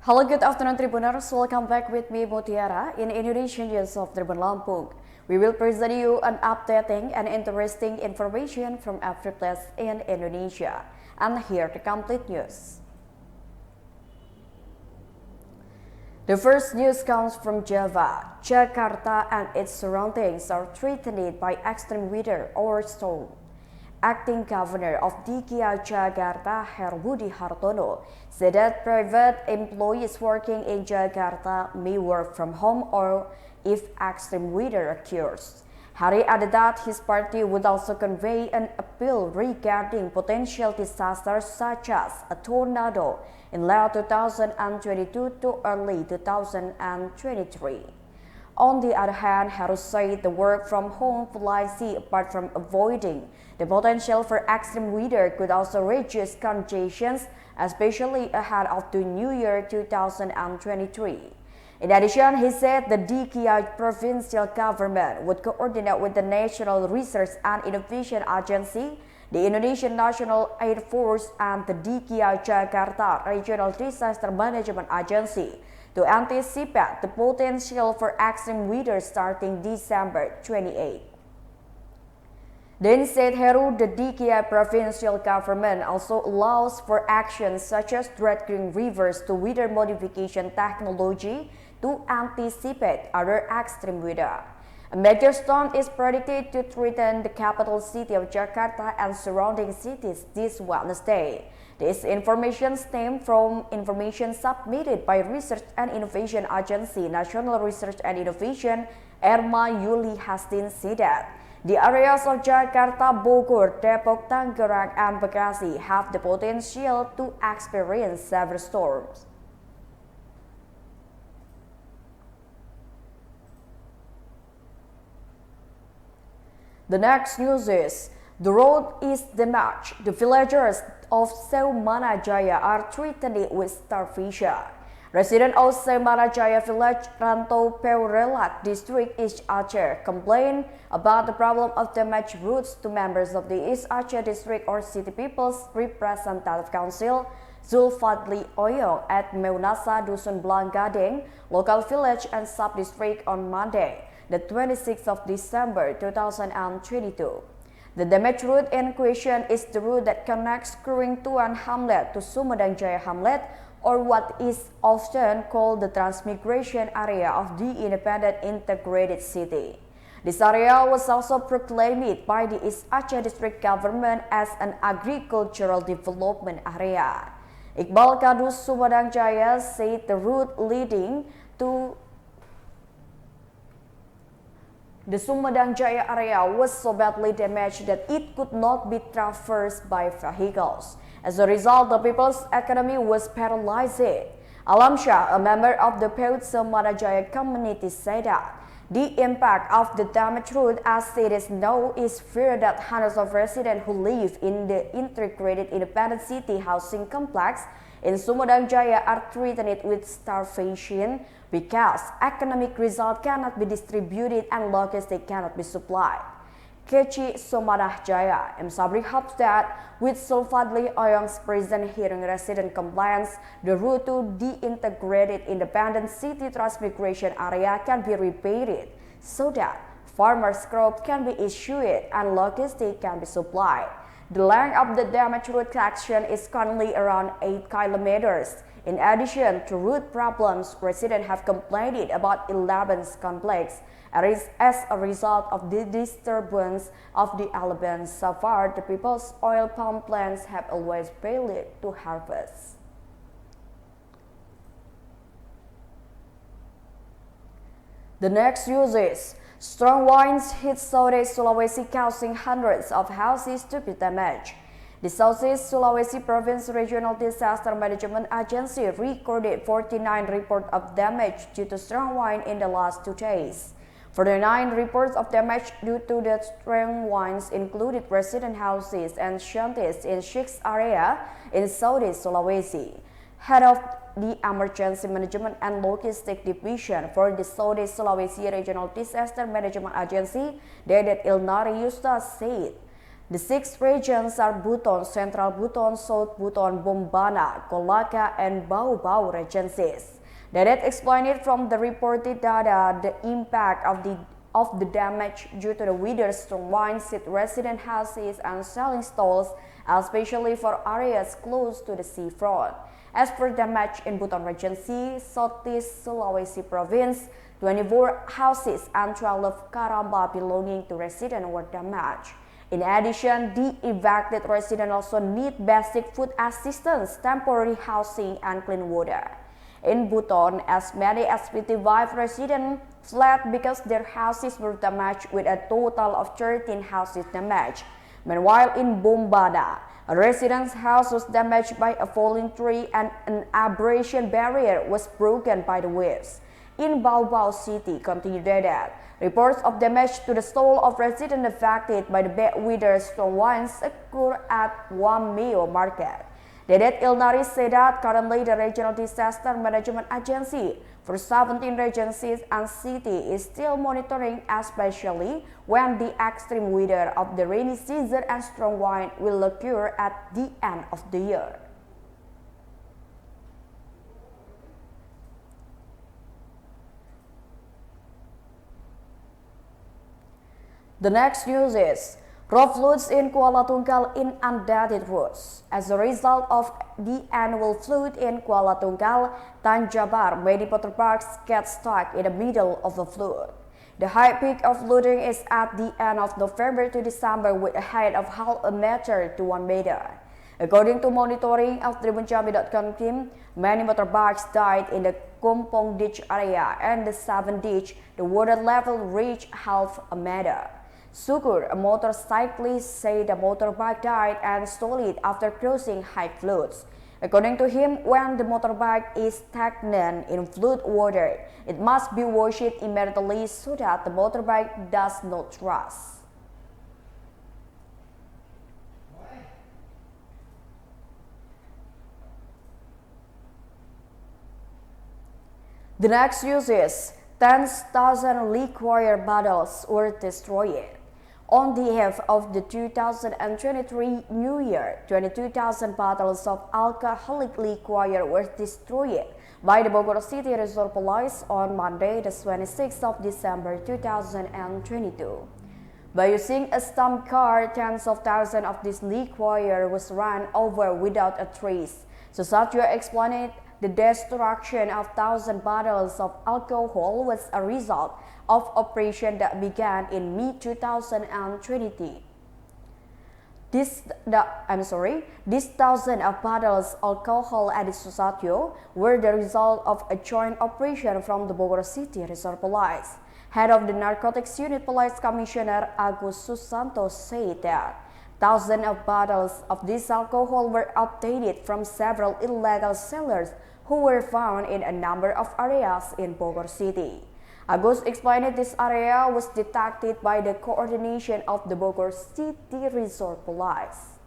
Hello, good afternoon, Tribuners. Welcome back with me, Mutiara, in Indonesian News of Tribun Lampung. We will present you an updating and interesting information from every place in Indonesia. And here the complete news. The first news comes from Java. Jakarta and its surroundings are threatened by extreme weather or storm. Acting Governor of DKI Jakarta, Heru Budi Hartono, said that private employees working in Jakarta may work from home or if extreme weather occurs. Hari added that his party would also convey an appeal regarding potential disasters such as a tornado in late 2022 to early 2023. On the other hand, Heru said the work from home policy, apart from avoiding the potential for extreme weather, could also reduce congestions, especially ahead of the New Year 2023. In addition, he said the DKI provincial government would coordinate with the National Research and Innovation Agency, the Indonesian National Air Force, and the DKI Jakarta Regional Disaster Management Agency to anticipate the potential for extreme weather starting December 28. Then said Heru, the DKI provincial government also allows for actions such as directing rivers to weather modification technology to anticipate other extreme weather. A major storm is predicted to threaten the capital city of Jakarta and surrounding cities this Wednesday. This information stemmed from information submitted by Research and Innovation Agency, National Research and Innovation, Erma Yuli Hastin said that the areas of Jakarta, Bogor, Depok, Tangerang, and Bekasi have the potential to experience severe storms. The next news is the road is damaged. The villagers of Seumanajaya are threatened with starvation. Residents of Seumanajaya village, Ranto Peurelak district, East Aceh, complained about the problem of damaged roads to members of the East Aceh district or city people's representative council, Zulfadli Oyong, at Meunasa Dusun Blanggadeng, local village and sub-district on Monday, the 26th of December 2022. The damaged route in question is the route that connects Kering Tuan Hamlet to Sumedang Jaya Hamlet, or what is often called the transmigration area of the independent integrated city. This area was also proclaimed by the East Aceh district government as an agricultural development area. Iqbal Kadus Sumedang Jaya said the route leading to the Sumedang Jaya area was so badly damaged that it could not be traversed by vehicles. As a result, the people's economy was paralyzed. Alam Shah, a member of the Paut Seumanajaya community, said that the impact of the damaged road, as it is known, is feared that hundreds of residents who live in the integrated independent city housing complex in Sumedang Jaya are threatened with starvation because economic results cannot be distributed and logistics cannot be supplied. Keci Sumadah Jaya, M. Sabri hopes that with Zulfadli Oyong's present hearing resident complaints, the route to the integrated independent city transmigration area can be repaired so that farmers' crops can be issued and logistics can be supplied. The length of the damaged road section is currently around 8 kilometers. In addition to road problems, residents have complained about 11 conflicts as a result of the disturbance of the elements. So far, the people's oil palm plants have always failed to harvest. The next news is strong winds hit Southeast Sulawesi, causing hundreds of houses to be damaged. The Southeast Sulawesi Province Regional Disaster Management Agency recorded 49 reports of damage due to strong wind in the last 2 days. 49 reports of damage due to the strong winds included resident houses and shanties in 6 areas in Southeast Sulawesi. Head of the Emergency Management and Logistics Division for the Southeast Sulawesi Regional Disaster Management Agency, Dedet Ilnari Yusta, said The 6 regions are Buton, Central Buton, South Buton, Bombana, Kolaka, and Bau-Bau regencies. That explained from the reported data the impact of the damage due to the weather storm winds hit resident houses and selling stalls, especially for areas close to the seafront. As per damage in Buton Regency, Southeast Sulawesi Province, 24 houses and 12 karamba belonging to residents were damaged. In addition, the evacuated residents also need basic food assistance, temporary housing, and clean water. In Buton, as many as 55 residents fled because their houses were damaged, with a total of 13 houses damaged. Meanwhile, in Bombana, a resident's house was damaged by a falling tree and an abrasion barrier was broken by the waves. In Bau-Bau City, continued that reports of damage to the stall of residents affected by the bad weather storm winds occur at Wameo Market. Dedet Ilnari said that currently the Regional Disaster Management Agency for 17 regencies and city is still monitoring, especially when the extreme weather of the rainy season and strong wind will occur at the end of the year. The next news is road floods in Kuala Tunggal inundated roads. As a result of the annual flood in Kuala Tunggal, Tanjabar, many motorbikes get stuck in the middle of the flood. The high peak of flooding is at the end of November to December with a height of half a meter to 1 meter. According to monitoring of tribunjambi.com team, many motorbikes died in the Kompong Ditch area, and the 7th ditch, the water level reached half a meter. Sukur, a motorcyclist, said the motorbike died and stole it after crossing high floods. According to him, when the motorbike is stagnant in flood water, it must be washed immediately so that the motorbike does not rust. The next news is 10,000 liquor bottles were destroyed. On behalf of the 2023 New Year, 22,000 bottles of alcoholic liquor were destroyed by the Bogor City Resort Police on Monday, the 26th of December 2022. By using a stump car, tens of thousands of this liquor was run over without a trace. Susatyo explained the destruction of 1,000 bottles of alcohol was a result of operation that began in mid-2020. These thousands of bottles of alcohol at Susatyo were the result of a joint operation from the Bogor City Resort Police. Head of the Narcotics Unit Police Commissioner Agus Susanto said that thousands of bottles of this alcohol were obtained from several illegal sellers who were found in a number of areas in Bogor City. Agus explained this area was detected by the coordination of the Bogor City Resort Police.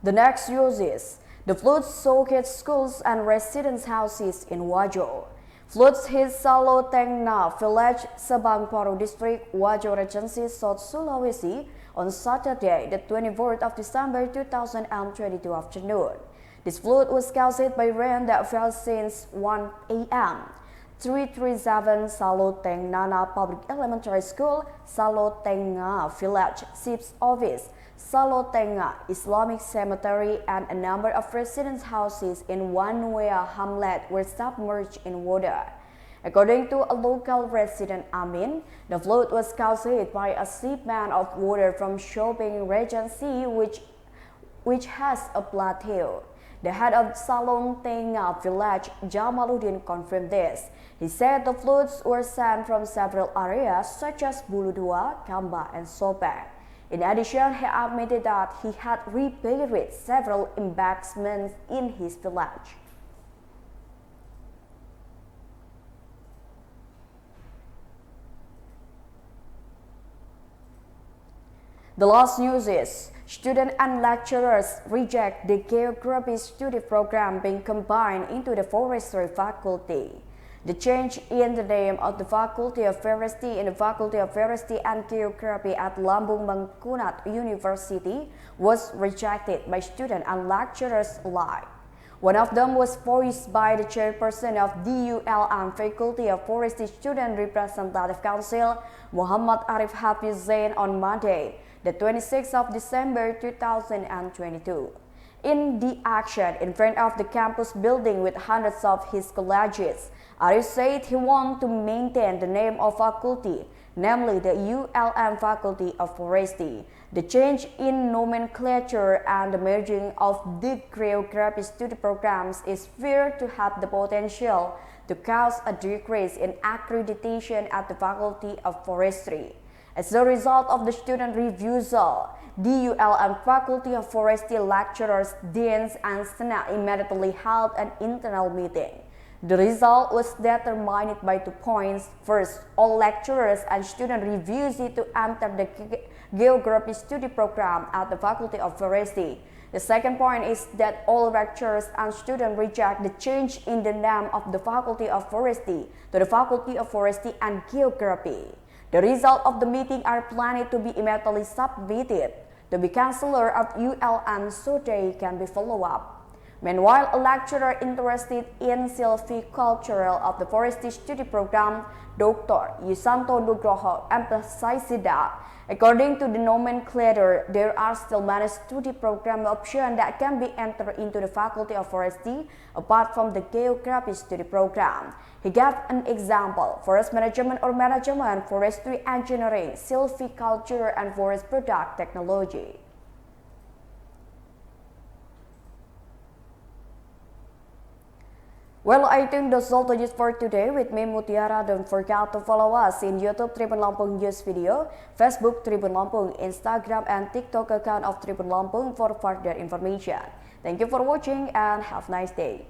The next news is the floods soaked schools and residence houses in Wajo. Floods hit Salotengna village, Sabang Paru district, Wajo Regency, South Sulawesi on Saturday, the 24th of December 2022 afternoon. This flood was caused by rain that fell since 1 a.m. 337 Salotengna Public Elementary School, Salotengna Village, SIP's office, Salotengna Islamic Cemetery, and a number of residence houses in Wanwea Hamlet were submerged in water. According to a local resident, Amin, the flood was caused by a shipment of water from Shopping Regency, which has a plateau. The head of Salotengna Village, Jamaluddin, confirmed this. He said the floods were sent from several areas such as Buludua, Kamba, and Sopeng. In addition, he admitted that he had repaired several embankments in his village. The last news is students and lecturers reject the geography study program being combined into the forestry faculty. The change in the name of the Faculty of Forestry in the Faculty of Forestry and Geography at Lambung Mangkunat University was rejected by students and lecturers alike. One of them was voiced by the chairperson of DULM Faculty of Forestry Student Representative Council, Muhammad Arif Hafiz Zain, on Monday, the 26th of December 2022. In the action in front of the campus building with hundreds of his colleagues, Arif said he wanted to maintain the name of faculty, namely the ULM Faculty of Forestry. The change in nomenclature and the merging of the geography study programs is feared to have the potential to cause a decrease in accreditation at the Faculty of Forestry. As a result of the student refusal, the ULM Faculty of Forestry lecturers, deans, and senate immediately held an internal meeting. The result was determined by 2 points. First, all lecturers and students refused to enter the geography study program at the Faculty of Forestry. The second point is that all lecturers and students reject the change in the name of the Faculty of Forestry to the Faculty of Forestry and Geography. The result of the meeting are planned to be immediately submitted to the Chancellor of ULM so they can be followed up. Meanwhile, a lecturer interested in silviculture of the forestry study program, Dr. Yusanto Nugroho, emphasized that, according to the nomenclature, there are still many study program options that can be entered into the Faculty of Forestry apart from the geography study program. He gave an example: forest management or management, forestry engineering, silviculture, and forest product technology. Well, I think that's all the news for today with me, Mutiara. Don't forget to follow us in YouTube Tribun Lampung News Video, Facebook Tribun Lampung, Instagram and TikTok account of Tribun Lampung for further information. Thank you for watching and have a nice day.